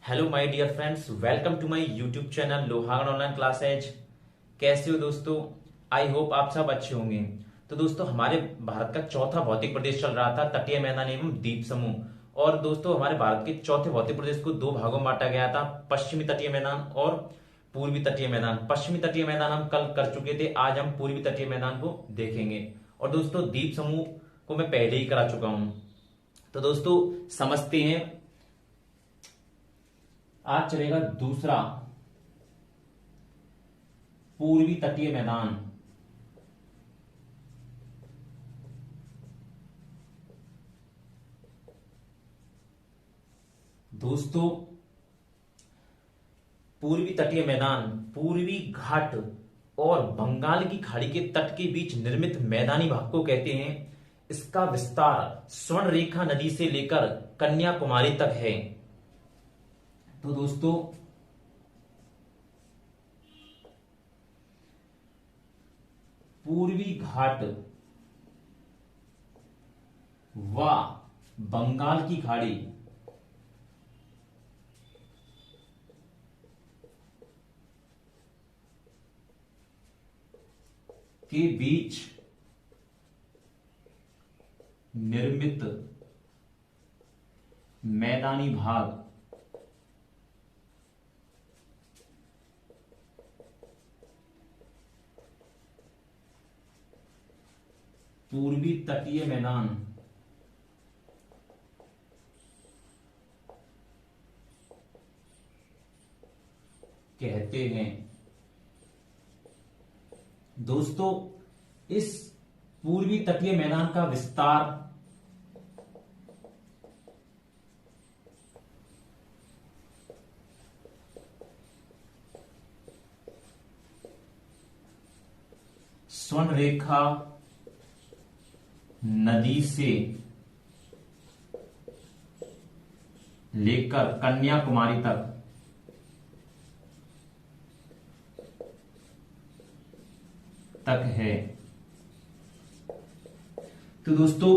Hello my dear friends, welcome to my YouTube channel Lohagarh online classes. कैसे हो दोस्तों? I hope आप सब अच्छे होंगे। तो दोस्तों, हमारे भारत का चौथा भौतिक प्रदेश चल रहा था तटीय मैदान एवं द्वीप समूह। और दोस्तों, हमारे भारत के चौथे भौतिक प्रदेश को दो भागों में बांटा गया था, पश्चिमी तटीय मैदान और पूर्वी तटीय मैदान। पश्चिमी तटीय मैदान हम कल कर चुके थे, आज हम पूर्वी तटीय मैदान को देखेंगे। और दोस्तों, द्वीप समूह को मैं पहले ही करा चुका हूं। तो दोस्तों, समझते हैं। आज चलेगा दूसरा, पूर्वी तटीय मैदान। दोस्तों, पूर्वी तटीय मैदान पूर्वी घाट और बंगाल की खाड़ी के तट के बीच निर्मित मैदानी भाग को कहते हैं। इसका विस्तार स्वर्ण रेखा नदी से लेकर कन्याकुमारी तक है। तो दोस्तों, पूर्वी घाट व बंगाल की खाड़ी के बीच निर्मित मैदानी भाग पूर्वी तटीय मैदान कहते हैं। दोस्तों, इस पूर्वी तटीय मैदान का विस्तार स्वर्ण रेखा नदी से लेकर कन्याकुमारी तक है। तो दोस्तों,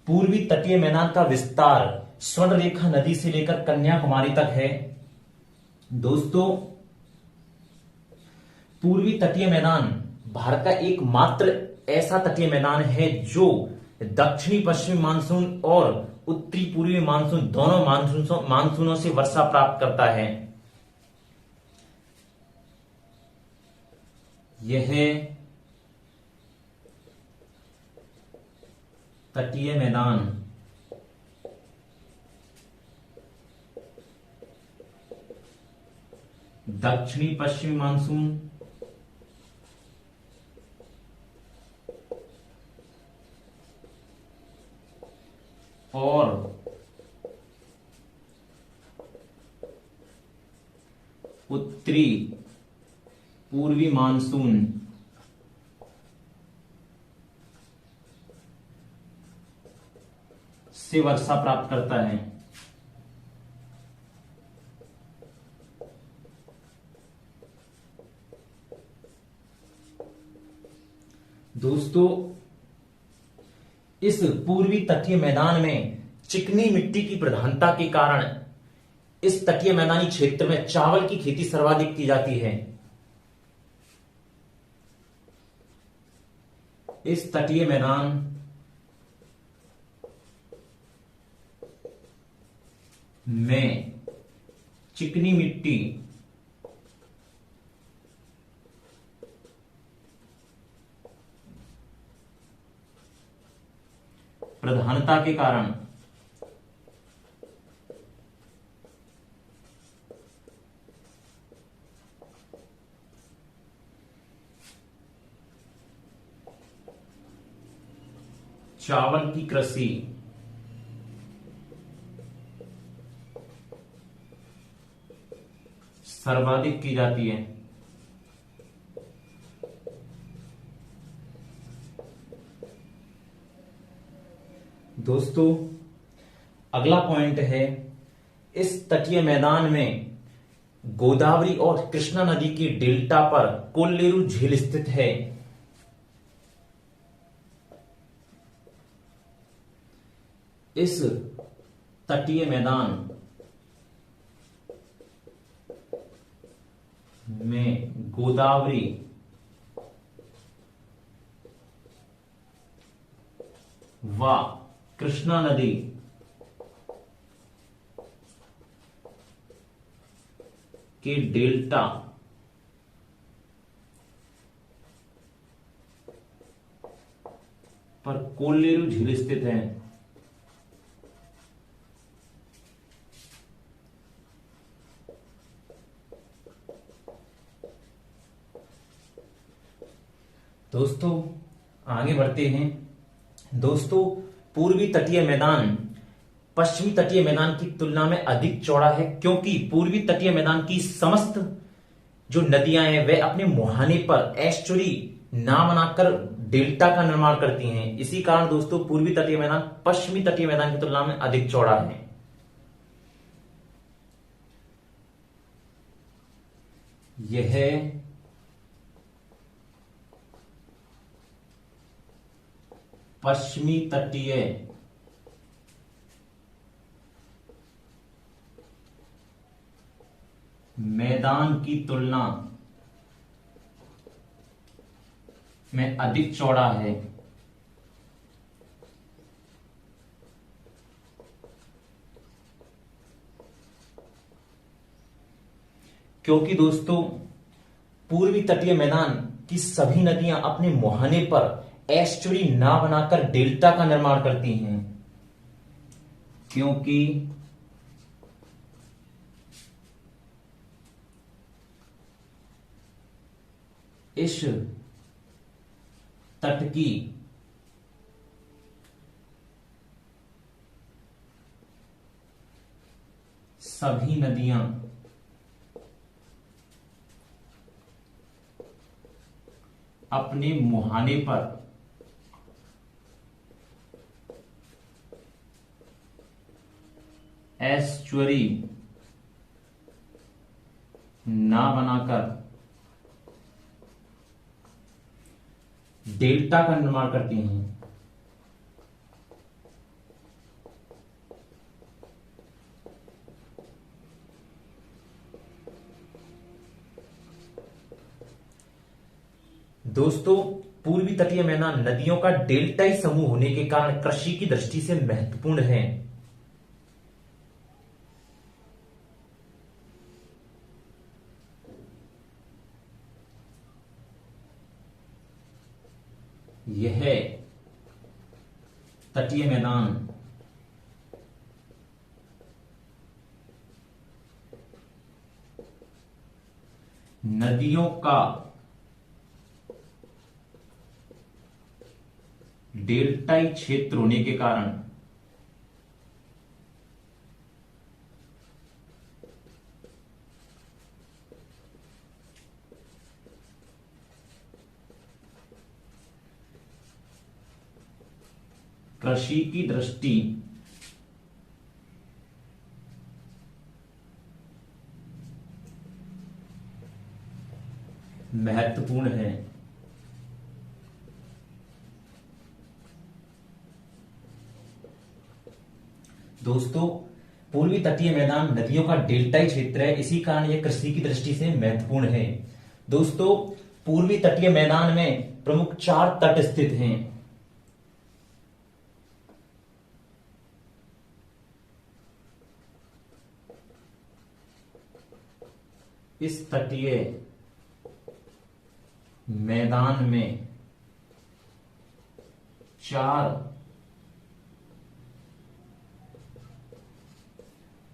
पूर्वी तटीय मैदान का विस्तार स्वर्ण रेखा नदी से लेकर कन्याकुमारी तक है। दोस्तों, पूर्वी तटीय मैदान भारत का एकमात्र ऐसा तटीय मैदान है जो दक्षिणी पश्चिमी मानसून और उत्तरी पूर्वी मानसून दोनों मानसूनों से वर्षा प्राप्त करता है। यह तटीय मैदान दक्षिणी पश्चिमी मानसून और उत्तरी पूर्वी मानसून से वर्षा प्राप्त करता है। दोस्तों, इस पूर्वी तटीय मैदान में चिकनी मिट्टी की प्रधानता के कारण इस तटीय मैदानी क्षेत्र में चावल की खेती सर्वाधिक की जाती है। इस तटीय मैदान में चिकनी मिट्टी प्रधानता के कारण चावल की कृषि सर्वाधिक की जाती है। दोस्तों, अगला पॉइंट है, इस तटीय मैदान में गोदावरी और कृष्णा नदी की डेल्टा पर कोल्लेरू झील स्थित है। इस तटीय मैदान में गोदावरी व कृष्णा नदी के डेल्टा पर कोल्लेरू झील स्थित है। दोस्तों आगे बढ़ते हैं। दोस्तों पूर्वी तटीय मैदान पश्चिमी तटीय मैदान की तुलना में अधिक चौड़ा है, क्योंकि पूर्वी तटीय मैदान की समस्त जो नदियां हैं वे अपने मुहाने पर एस्चुरी ना बनाकर डेल्टा का निर्माण करती हैं। इसी कारण दोस्तों पूर्वी तटीय मैदान पश्चिमी तटीय मैदान की तुलना में अधिक चौड़ा है। यह पश्चिमी तटीय मैदान की तुलना में अधिक चौड़ा है, क्योंकि दोस्तों पूर्वी तटीय मैदान की सभी नदियां अपने मुहाने पर एस्चुरी ना बनाकर डेल्टा का निर्माण करती हैं, क्योंकि इस तट की सभी नदियां अपने मुहाने पर एस्चुरी ना बनाकर डेल्टा का निर्माण करती हैं। दोस्तों पूर्वी तटीय मैदान नदियों का डेल्टाई समूह होने के कारण कृषि की दृष्टि से महत्वपूर्ण है। यह तटीय मैदान नदियों का डेल्टाई क्षेत्र होने के कारण कृषि की दृष्टि महत्वपूर्ण है। दोस्तों पूर्वी तटीय मैदान नदियों का डेल्टाई क्षेत्र है, इसी कारण यह कृषि की दृष्टि से महत्वपूर्ण है। दोस्तों पूर्वी तटीय मैदान में प्रमुख 4 तट स्थित हैं। इस तटीय मैदान में 4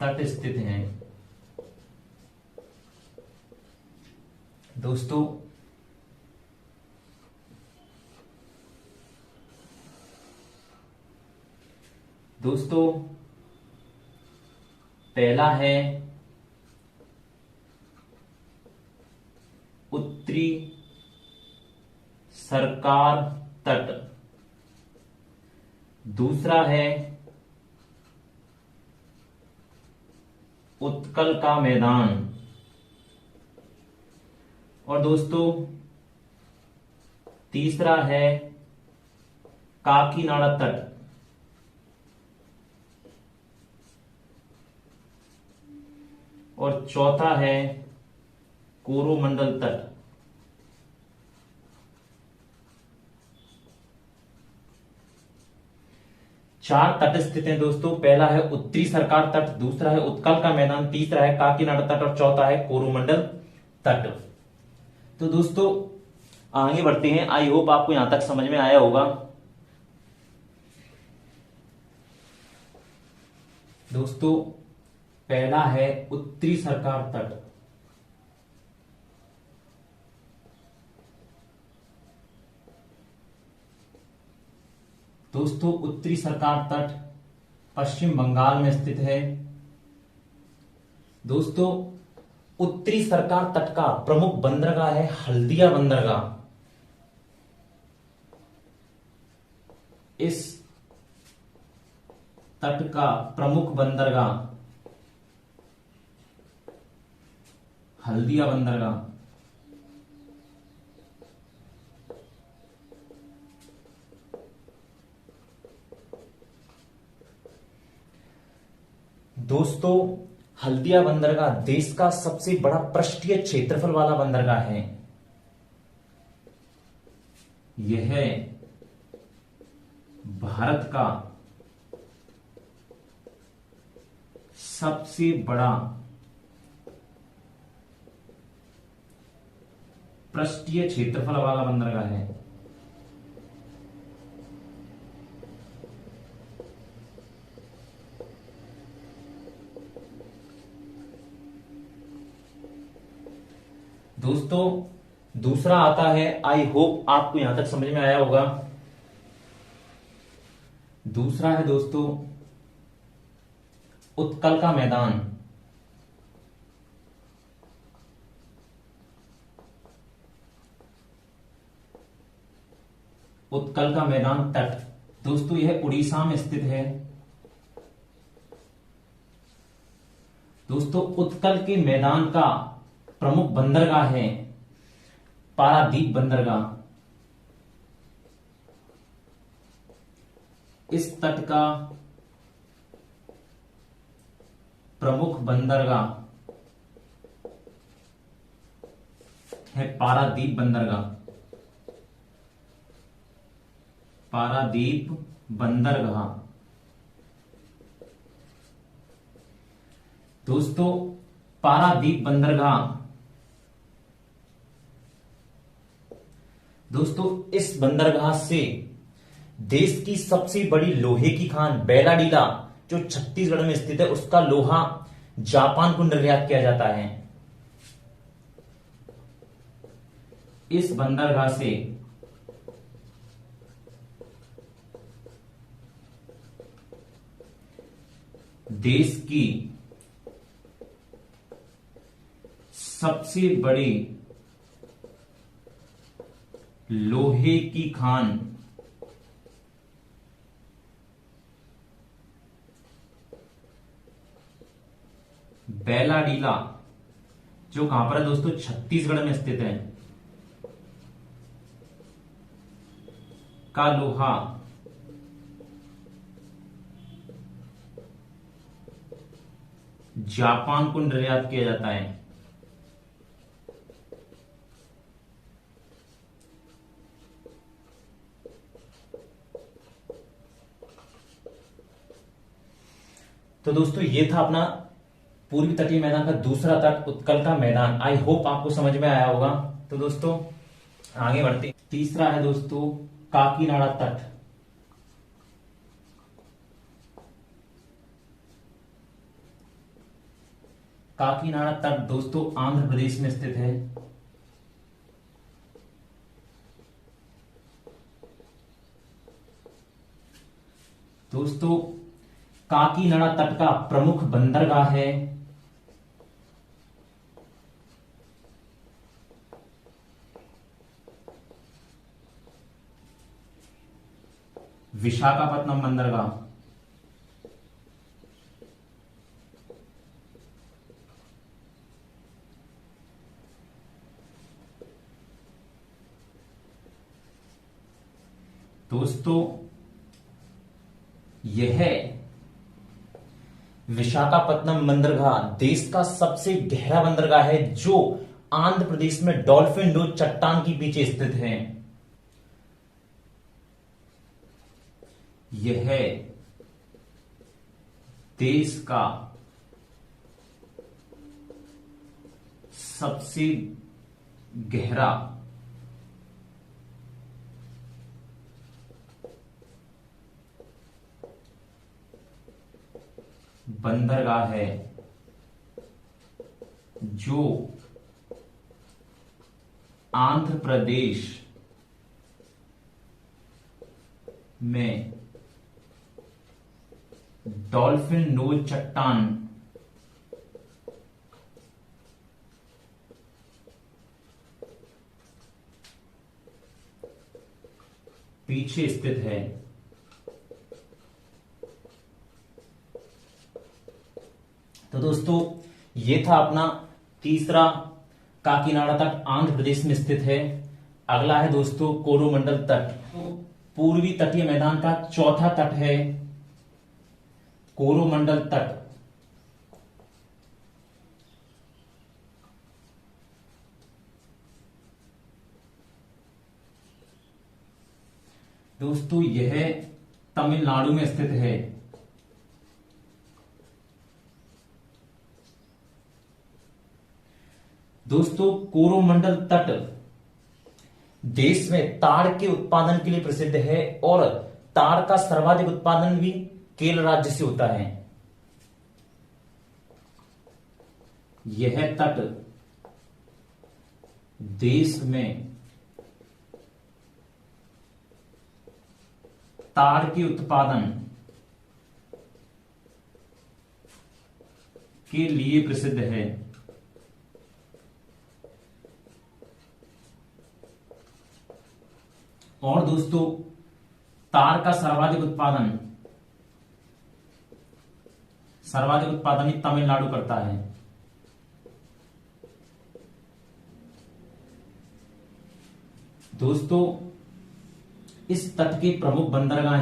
तट स्थित हैं। दोस्तों पहला है उत्तरी सरकार तट, दूसरा है उत्कल का मैदान, और दोस्तों तीसरा है काकीनाडा तट, और चौथा है कोरोमंडल तट। चार तट स्थित हैं दोस्तों। पहला है उत्तरी सरकार तट, दूसरा है उत्कल का मैदान, तीसरा है काकीनाडा तट और चौथा है कोरोमंडल तट। तो दोस्तों आगे बढ़ते हैं। आई होप आपको यहां तक समझ में आया होगा। दोस्तों पहला है उत्तरी सरकार तट। दोस्तों उत्तरी सरकार तट पश्चिम बंगाल में स्थित है। दोस्तों उत्तरी सरकार तट का प्रमुख बंदरगाह है हल्दिया बंदरगाह। इस तट का प्रमुख बंदरगाह हल्दिया बंदरगाह। दोस्तों हल्दिया बंदरगाह देश का सबसे बड़ा पृष्ठीय क्षेत्रफल वाला बंदरगाह है। यह भारत का सबसे बड़ा पृष्ठीय क्षेत्रफल वाला बंदरगाह है। दोस्तों दूसरा आता है, आई होप आपको यहां तक समझ में आया होगा। दूसरा है दोस्तों उत्कल का मैदान। उत्कल का मैदान तट। दोस्तों यह उड़ीसा में स्थित है। दोस्तों उत्कल के मैदान का प्रमुख बंदरगाह है पारादीप बंदरगाह। इस तट का प्रमुख बंदरगाह है पारादीप बंदरगाह। पारादीप बंदरगाह। दोस्तों पारादीप बंदरगाह, दोस्तों इस बंदरगाह से देश की सबसे बड़ी लोहे की खान बेलाडीला जो छत्तीसगढ़ में स्थित है उसका लोहा जापान को निर्यात किया जाता है। इस बंदरगाह से देश की सबसे बड़ी लोहे की खान बेलाडीला जो कहां पर है दोस्तों, छत्तीसगढ़ में स्थित है, का लोहा जापान को निर्यात किया जाता है। तो दोस्तों ये था अपना पूर्वी तटीय मैदान का दूसरा तट उत्कल का मैदान। आई होप आपको समझ में आया होगा। तो दोस्तों आगे बढ़ते, तीसरा है दोस्तों काकीनाडा तट। काकीनाडा तट दोस्तों आंध्र प्रदेश में स्थित है। दोस्तों काकीनाडा तट का प्रमुख बंदरगाह है विशाखापत्तनम बंदरगाह। दोस्तों यह विशाखापत्तनम बंदरगाह देश का सबसे गहरा बंदरगाह है जो आंध्र प्रदेश में डॉल्फिन नोच चट्टान के पीछे स्थित है? यह देश का सबसे गहरा बंदरगाह है जो आंध्र प्रदेश में डॉल्फिन नोच चट्टान पीछे स्थित है। तो दोस्तों ये था अपना तीसरा काकीनाडा तट, आंध्र प्रदेश में स्थित है। अगला है दोस्तों कोरोमंडल तट। तो पूर्वी तटीय मैदान का चौथा तट है कोरोमंडल तट। दोस्तों यह तमिलनाडु में स्थित है। दोस्तों कोरोमंडल तट देश में ताड़ के उत्पादन के लिए प्रसिद्ध है और ताड़ का सर्वाधिक उत्पादन भी केरल राज्य से होता है। यह तट देश में ताड़ के उत्पादन के लिए प्रसिद्ध है। और दोस्तों ताड़ का सर्वाधिक उत्पादन ही तमिलनाडु करता है। दोस्तों इस तट के प्रमुख बंदरगाह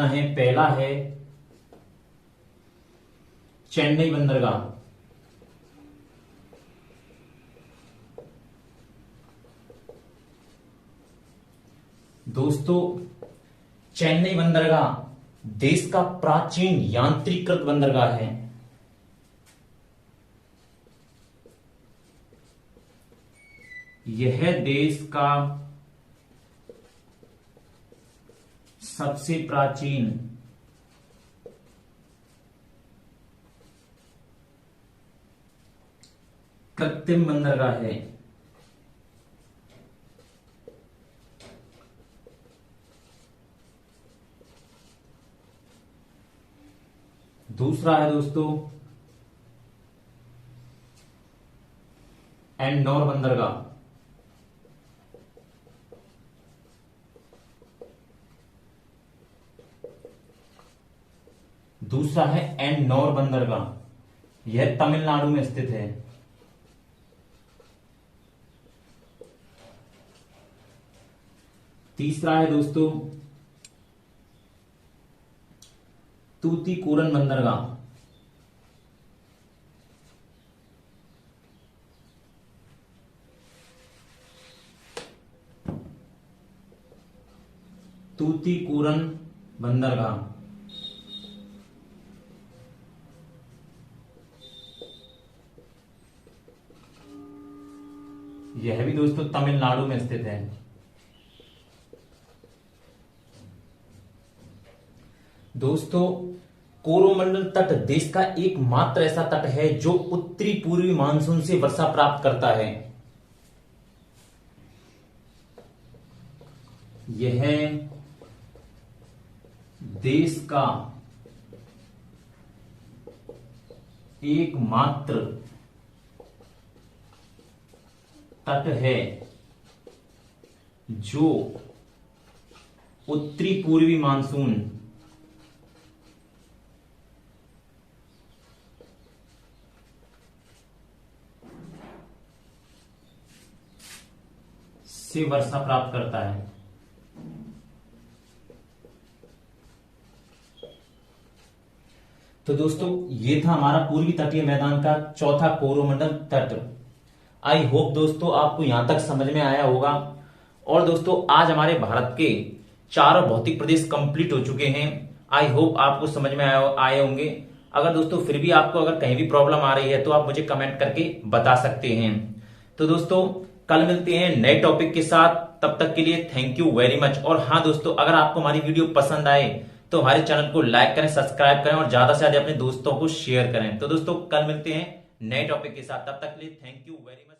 हैं पहला है चेन्नई बंदरगाह। दोस्तों चेन्नई बंदरगाह देश का प्राचीन यांत्रिकृत बंदरगाह है। यह देश का सबसे प्राचीन कृत्रिम बंदरगाह है। दूसरा है दोस्तों एन्नौर बंदरगाह। दूसरा है एन्नौर बंदरगाह, यह तमिलनाडु में स्थित है। तीसरा है दोस्तों तूतीकोरन बंदरगाह। तूतीकोरन बंदरगाह यह भी दोस्तों तमिलनाडु में स्थित है। दोस्तों कोरोमंडल तट देश का एकमात्र ऐसा तट है जो उत्तरी पूर्वी मानसून से वर्षा प्राप्त करता है। यह देश का एकमात्र तट है जो उत्तरी पूर्वी मानसून से वर्षा प्राप्त करता है। तो दोस्तों ये था हमारा पूर्वी तटीय मैदान का चौथा कोरोमंडल तट। आई होप दोस्तों आपको यहां तक समझ में आया होगा। और दोस्तों आज हमारे भारत के चारों भौतिक प्रदेश कंप्लीट हो चुके हैं। आई होप आपको समझ में आए होंगे। अगर दोस्तों फिर भी आपको अगर कहीं भी प्रॉब्लम आ रही है तो आप मुझे कमेंट करके बता सकते हैं। तो दोस्तों कल मिलते हैं नए टॉपिक के साथ, तब तक के लिए थैंक यू वेरी मच। और हाँ दोस्तों, अगर आपको हमारी वीडियो पसंद आए तो हमारे चैनल को लाइक करें, सब्सक्राइब करें और ज्यादा से ज्यादा अपने दोस्तों को शेयर करें। तो दोस्तों कल मिलते हैं नए टॉपिक के साथ, तब तक के लिए थैंक यू वेरी मच।